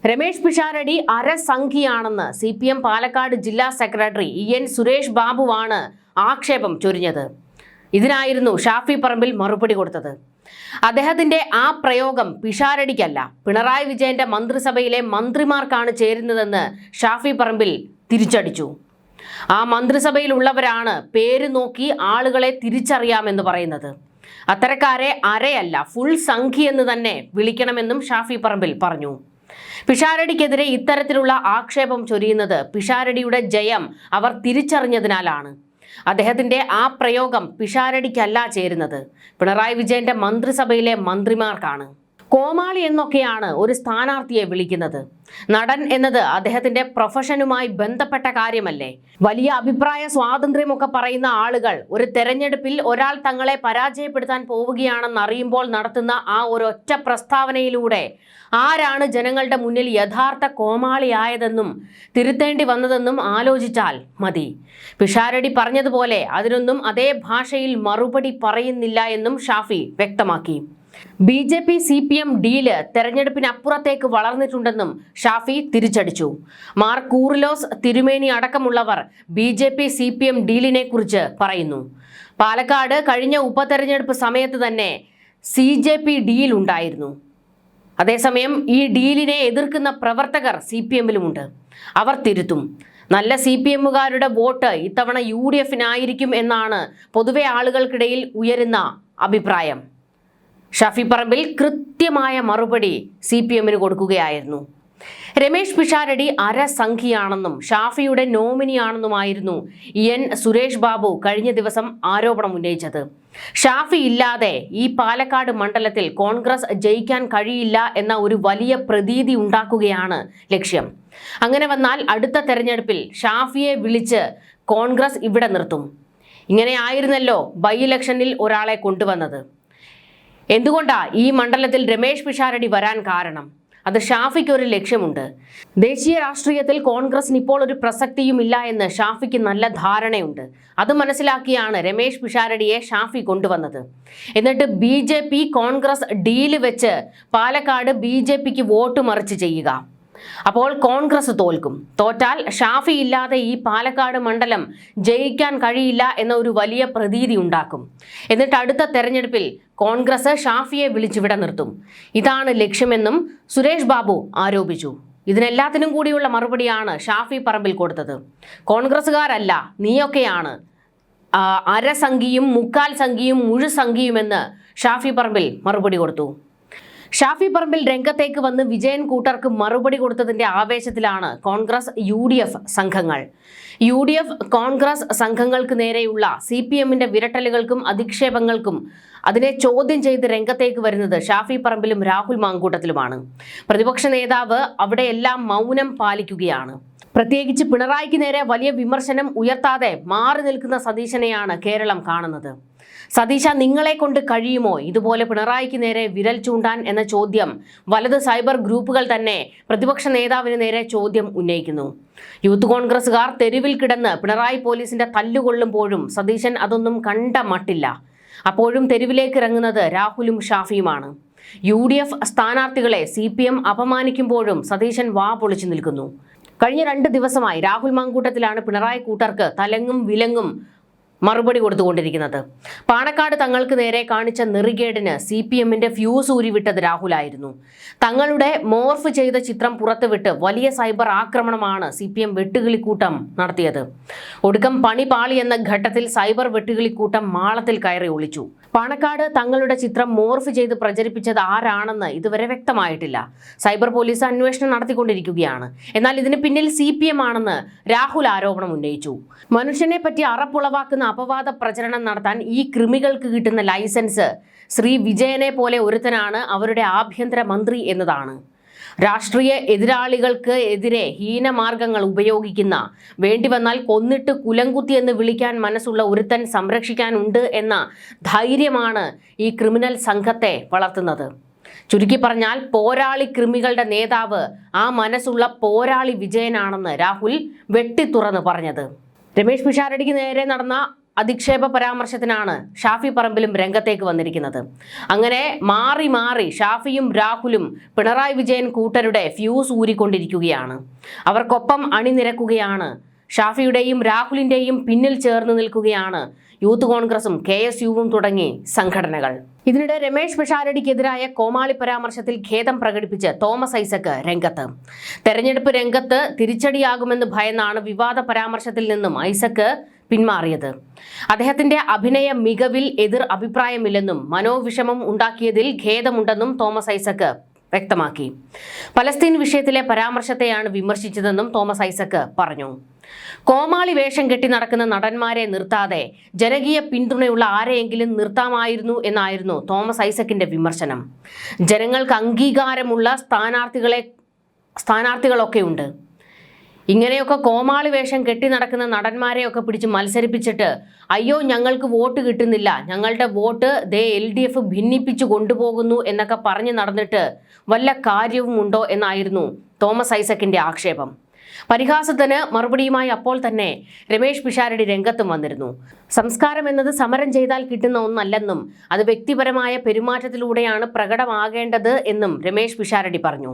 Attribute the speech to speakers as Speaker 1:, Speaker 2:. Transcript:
Speaker 1: Ramesh Pisharody അരസംഖ്യയാണെന്ന് CPM Palakkad ജില്ലാ secretary EN Suresh ബാബുവാണ് ആക്ഷേപം ചൊരിഞ്ഞത്. ഇതിനായിരുന്നു ഷാഫി പറമ്പിൽ മറുപടി കൊടുത്തത്. അദ്ദേഹത്തിന്റെ ആ പ്രയോഗം പിഷാരടിക്കല്ല, പിണറായി വിജയന്റെ മന്ത്രിസഭയിലെ മന്ത്രിമാർക്കാണ് ചേരുന്നതെന്ന് ഷാഫി പറമ്പിൽ തിരിച്ചടിച്ചു. ആ മന്ത്രിസഭയിലുള്ളവരാണ് പേര് നോക്കി ആളുകളെ തിരിച്ചറിയാമെന്ന് പറയുന്നത്. അത്തരക്കാരെ അരയല്ല, ഫുൾ സംഖ്യ എന്ന് തന്നെ വിളിക്കണമെന്നും ഷാഫി പറമ്പിൽ പറഞ്ഞു. പിഷാരടിക്കെതിരെ ഇത്തരത്തിലുള്ള ആക്ഷേപം ചൊരിയുന്നത് പിഷാരടിയുടെ ജയം അവർ തിരിച്ചറിഞ്ഞതിനാലാണ്. അദ്ദേഹത്തിന്റെ ആ പ്രയോഗം പിഷാരടിക്കല്ല ചേരുന്നത്, പിണറായി വിജയന്റെ മന്ത്രിസഭയിലെ മന്ത്രിമാർക്കാണ്. കോമാളി എന്നൊക്കെയാണ് ഒരു സ്ഥാനാർത്ഥിയെ വിളിക്കുന്നത്. നടൻ എന്നത് അദ്ദേഹത്തിന്റെ പ്രൊഫഷനുമായി ബന്ധപ്പെട്ട കാര്യമല്ലേ? വലിയ അഭിപ്രായ സ്വാതന്ത്ര്യമൊക്കെ പറയുന്ന ആളുകൾ ഒരു തെരഞ്ഞെടുപ്പിൽ ഒരാൾ തങ്ങളെ പരാജയപ്പെടുത്താൻ പോവുകയാണെന്ന് അറിയുമ്പോൾ നടത്തുന്ന ആ ഒരൊറ്റ പ്രസ്താവനയിലൂടെ ആരാണ് ജനങ്ങളുടെ മുന്നിൽ യഥാർത്ഥ കോമാളിയായതെന്നും തിരുത്തേണ്ടി വന്നതെന്നും ആലോചിച്ചാൽ മതി. പിഷാരടി പറഞ്ഞതുപോലെ അതിനൊന്നും അതേ ഭാഷയിൽ മറുപടി പറയുന്നില്ല എന്നും ഷാഫി വ്യക്തമാക്കി. BJP CPM ഡീല് തെരഞ്ഞെടുപ്പിനപ്പുറത്തേക്ക് വളർന്നിട്ടുണ്ടെന്നും ഷാഫി തിരിച്ചടിച്ചു. മാർ കൂറിലോസ് തിരുമേനി അടക്കമുള്ളവർ BJP CPM ഡീലിനെ കുറിച്ച് പറയുന്നു. പാലക്കാട് കഴിഞ്ഞ ഉപതെരഞ്ഞെടുപ്പ് സമയത്ത് തന്നെ CJP ഡീൽ ഉണ്ടായിരുന്നു. അതേസമയം ഈ ഡീലിനെ എതിർക്കുന്ന പ്രവർത്തകർ CPM-ലുമുണ്ട്. അവർ തിരുത്തും. നല്ല CPM-കാരുടെ വോട്ട് ഇത്തവണ UDF-നായിരിക്കും എന്നാണ് പൊതുവെ ആളുകൾക്കിടയിൽ ഉയരുന്ന അഭിപ്രായം. ഷാഫി പറമ്പിൽ കൃത്യമായ മറുപടി CPM-ന് കൊടുക്കുകയായിരുന്നു. രമേഷ് പിഷാരടി അരസംഖ്യയാണെന്നും ഷാഫിയുടെ നോമിനിയാണെന്നുമായിരുന്നു EN സുരേഷ് ബാബു കഴിഞ്ഞ ദിവസം ആരോപണം ഉന്നയിച്ചത്. ഷാഫി ഇല്ലാതെ ഈ പാലക്കാട് മണ്ഡലത്തിൽ കോൺഗ്രസ് ജയിക്കാൻ കഴിയില്ല എന്ന ഒരു വലിയ പ്രതീതി ഉണ്ടാക്കുകയാണ് ലക്ഷ്യം. അങ്ങനെ വന്നാൽ അടുത്ത തെരഞ്ഞെടുപ്പിൽ ഷാഫിയെ വിളിച്ച് കോൺഗ്രസ് ഇവിടെ നിർത്തും. ഇങ്ങനെ ആയിരുന്നല്ലോ ബൈ ഇലക്ഷനിൽ ഒരാളെ കൊണ്ടുവന്നത്. എന്തുകൊണ്ടാ ഈ മണ്ഡലത്തിൽ രമേഷ് പിഷാരടി വരാൻ കാരണം? അത് ഷാഫിക്ക് ഒരു ലക്ഷ്യമുണ്ട്. ദേശീയ രാഷ്ട്രീയത്തിൽ കോൺഗ്രസിന് ഇപ്പോൾ ഒരു പ്രസക്തിയുമില്ല എന്ന് ഷാഫിക്ക് നല്ല ധാരണയുണ്ട്. അത് മനസ്സിലാക്കിയാണ് രമേഷ് പിഷാരടിയെ ഷാഫി കൊണ്ടുവന്നത്. എന്നിട്ട് BJP കോൺഗ്രസ് ഡീല് വെച്ച് പാലക്കാട് BJPക്ക് വോട്ട് മറിച്ച് ചെയ്യുക. അപ്പോൾ കോൺഗ്രസ് തോൽക്കും. തോറ്റാൽ ഷാഫി ഇല്ലാതെ ഈ പാലക്കാട് മണ്ഡലം ജയിക്കാൻ കഴിയില്ല എന്ന ഒരു വലിയ പ്രതീതി ഉണ്ടാക്കും. എന്നിട്ട് അടുത്ത തെരഞ്ഞെടുപ്പിൽ കോൺഗ്രസ് ഷാഫിയെ വിളിച്ചിവിടെ നിർത്തും. ഇതാണ് ലക്ഷ്യമെന്നും സുരേഷ് ബാബു ആരോപിച്ചു. ഇതിനെല്ലാത്തിനും കൂടിയുള്ള മറുപടിയാണ് ഷാഫി പറമ്പിൽ കൊടുത്തത്. കോൺഗ്രസ്സുകാരല്ല, നീയൊക്കെയാണ് അരസംഖ്യയും മുക്കാൽ സംഖ്യയും മുഴുസംഖ്യയുമെന്ന് ഷാഫി പറമ്പിൽ മറുപടി കൊടുത്തു. ഷാഫി പറമ്പിൽ രംഗത്തേക്ക് വന്ന് വിജയൻ കൂട്ടർക്ക് മറുപടി കൊടുത്തതിന്റെ ആവേശത്തിലാണ് കോൺഗ്രസ് UDF സംഘങ്ങൾ. UDF കോൺഗ്രസ് സംഘങ്ങൾക്ക് നേരെയുള്ള CPM-ന്റെ വിരട്ടലുകൾക്കും അധിക്ഷേപങ്ങൾക്കും അതിനെ ചോദ്യം ചെയ്ത് രംഗത്തേക്ക് വരുന്നത് ഷാഫി പറമ്പിലും രാഹുൽ മാങ്കൂട്ടത്തിലുമാണ്. പ്രതിപക്ഷ നേതാവ് അവിടെയെല്ലാം മൗനം പാലിക്കുകയാണ്. പ്രത്യേകിച്ച് പിണറായിക്ക് നേരെ വലിയ വിമർശനം ഉയർത്താതെ മാറി നിൽക്കുന്ന സതീശനെയാണ് കേരളം കാണുന്നത്. സതീശ, നിങ്ങളെ കൊണ്ട് കഴിയുമോ ഇതുപോലെ പിണറായിക്ക് നേരെ വിരൽ ചൂണ്ടാൻ എന്ന ചോദ്യം വലത് സൈബർ ഗ്രൂപ്പുകൾ തന്നെ പ്രതിപക്ഷ നേതാവിന് നേരെ ചോദ്യം ഉന്നയിക്കുന്നു. യൂത്ത് കോൺഗ്രസുകാർ തെരുവിൽ കിടന്ന് പിണറായി പോലീസിന്റെ തല്ലുകൊള്ളുമ്പോഴും സതീശൻ അതൊന്നും കണ്ട മട്ടില്ല. അപ്പോഴും തെരുവിലേക്ക് ഇറങ്ങുന്നത് രാഹുലും ഷാഫിയുമാണ്. UDF സ്ഥാനാർത്ഥികളെ CPM അപമാനിക്കുമ്പോഴും സതീശൻ വാ പൊളിച്ചു നിൽക്കുന്നു. കഴിഞ്ഞ 2 ദിവസമായി രാഹുൽ മാങ്കൂട്ടത്തിലാണ് പിണറായി കൂട്ടർക്ക് തലങ്ങും വിലങ്ങും മറുപടി കൊടുത്തുകൊണ്ടിരിക്കുന്നത്. പാണക്കാട് തങ്ങൾക്ക് നേരെ കാണിച്ച നെറികേടിന് CPM-ന്റെ ഫ്യൂസ് ഊരിവിട്ടത് രാഹുലായിരുന്നു. തങ്ങളുടെ മോർഫ് ചെയ്ത ചിത്രം പുറത്തുവിട്ട് വലിയ സൈബർ ആക്രമണമാണ് CPM വെട്ടുകിളിക്കൂട്ടം നടത്തിയത്. ഒടുക്കം പണി പാളി എന്ന ഘട്ടത്തിൽ സൈബർ വെട്ടുകിളിക്കൂട്ടം മാളത്തിൽ കയറി ഒളിച്ചു. പാണക്കാട് തങ്ങളുടെ ചിത്രം മോർഫ് ചെയ്ത് പ്രചരിപ്പിച്ചത് ആരാണെന്ന് ഇതുവരെ വ്യക്തമായിട്ടില്ല. സൈബർ പോലീസ് അന്വേഷണം നടത്തിക്കൊണ്ടിരിക്കുകയാണ്. എന്നാൽ ഇതിന് പിന്നിൽ CPM ആണെന്ന് രാഹുൽ ആരോപണം ഉന്നയിച്ചു. മനുഷ്യനെ പറ്റി അറപ്പുളവാക്കുന്ന അപവാദ പ്രചരണം നടത്താൻ ഈ കൃമികൾക്ക് കിട്ടുന്ന ലൈസൻസ് ശ്രീ വിജയനെ പോലെ ഒരുത്തനാണ് അവരുടെ ആഭ്യന്തര മന്ത്രി എന്നതാണ്. രാഷ്ട്രീയ എതിരാളികൾക്ക് എതിരെ ഹീനമാർഗങ്ങൾ ഉപയോഗിക്കുന്ന, വേണ്ടി വന്നാൽ കൊന്നിട്ട് കുലംകുത്തി എന്ന് വിളിക്കാൻ മനസ്സുള്ള ഒരുത്തൻ സംരക്ഷിക്കാനുണ്ട് എന്ന ധൈര്യമാണ് ഈ ക്രിമിനൽ സംഘത്തെ വളർത്തുന്നത്. ചുരുക്കി പറഞ്ഞാൽ പോരാളി കൃമികളുടെ നേതാവ് ആ മനസ്സുള്ള പോരാളി വിജയനാണെന്ന് രാഹുൽ വെട്ടിത്തുറന്ന് പറഞ്ഞത്. രമേഷ് പിഷാരടിക്ക് നേരെ നടന്ന അധിക്ഷേപ പരാമർശത്തിനാണ് ഷാഫി പറമ്പിലും രംഗത്തേക്ക് വന്നിരിക്കുന്നത്. അങ്ങനെ മാറി മാറി ഷാഫിയും രാഹുലും പിണറായി വിജയൻ കൂട്ടരുടെ ഫ്യൂസ് ഊരിക്കൊണ്ടിരിക്കുകയാണ്. അവർക്കൊപ്പം അണിനിരക്കുകയാണ്. ഷാഫിയുടെയും രാഹുലിന്റെയും പിന്നിൽ ചേർന്ന് നിൽക്കുകയാണ് യൂത്ത് കോൺഗ്രസും KSUവും തുടങ്ങി സംഘടനകൾ. ഇതിനിടെ രമേശ് പിഷാരടിക്കെതിരായ കോമാളി പരാമർശത്തിൽ ഖേദം പ്രകടിപ്പിച്ച് തോമസ് ഐസക് രംഗത്ത്. തെരഞ്ഞെടുപ്പ് രംഗത്ത് തിരിച്ചടിയാകുമെന്ന് ഭയന്നാണ് വിവാദ പരാമർശത്തിൽ നിന്നും ഐസക് പിന്മാറിയത്. അദ്ദേഹത്തിന്റെ അഭിനയ മികവിൽ എതിർ അഭിപ്രായമില്ലെന്നും മനോവിഷമം ഉണ്ടാക്കിയതിൽ ഖേദമുണ്ടെന്നും തോമസ് ഐസക് വ്യക്തമാക്കി. പലസ്തീൻ വിഷയത്തിലെ പരാമർശത്തെയാണ് വിമർശിച്ചതെന്നും തോമസ് ഐസക് പറഞ്ഞു. കോമാളി വേഷം കെട്ടി നടക്കുന്ന നടന്മാരെ നിർത്താതെ ജനകീയ പിന്തുണയുള്ള ആരെയെങ്കിലും നിർത്താമായിരുന്നു എന്നായിരുന്നു തോമസ് ഐസക്കിന്റെ വിമർശനം. ജനങ്ങൾക്ക് അംഗീകാരമുള്ള സ്ഥാനാർത്ഥികളൊക്കെ ഉണ്ട്. ഇങ്ങനെയൊക്കെ കോമാളി വേഷം കെട്ടി നടക്കുന്ന നടന്മാരെയൊക്കെ പിടിച്ച് മത്സരിപ്പിച്ചിട്ട് അയ്യോ ഞങ്ങൾക്ക് വോട്ട് കിട്ടുന്നില്ല, ഞങ്ങളുടെ വോട്ട് LDF ഭിന്നിപ്പിച്ചു കൊണ്ടുപോകുന്നു എന്നൊക്കെ പറഞ്ഞു നടന്നിട്ട് വല്ല കാര്യവും ഉണ്ടോ എന്നായിരുന്നു തോമസ് ഐസക്കിന്റെ ആക്ഷേപം. പരിഹാസത്തിന് മറുപടിയുമായി അപ്പോൾ തന്നെ രമേശ് പിഷാരടി രംഗത്തും വന്നിരുന്നു. സംസ്കാരം എന്നത് സമരം ചെയ്താൽ കിട്ടുന്ന ഒന്നല്ലെന്നും അത് വ്യക്തിപരമായ പെരുമാറ്റത്തിലൂടെയാണ് പ്രകടമാകേണ്ടത് എന്നും രമേശ് പിഷാരടി പറഞ്ഞു.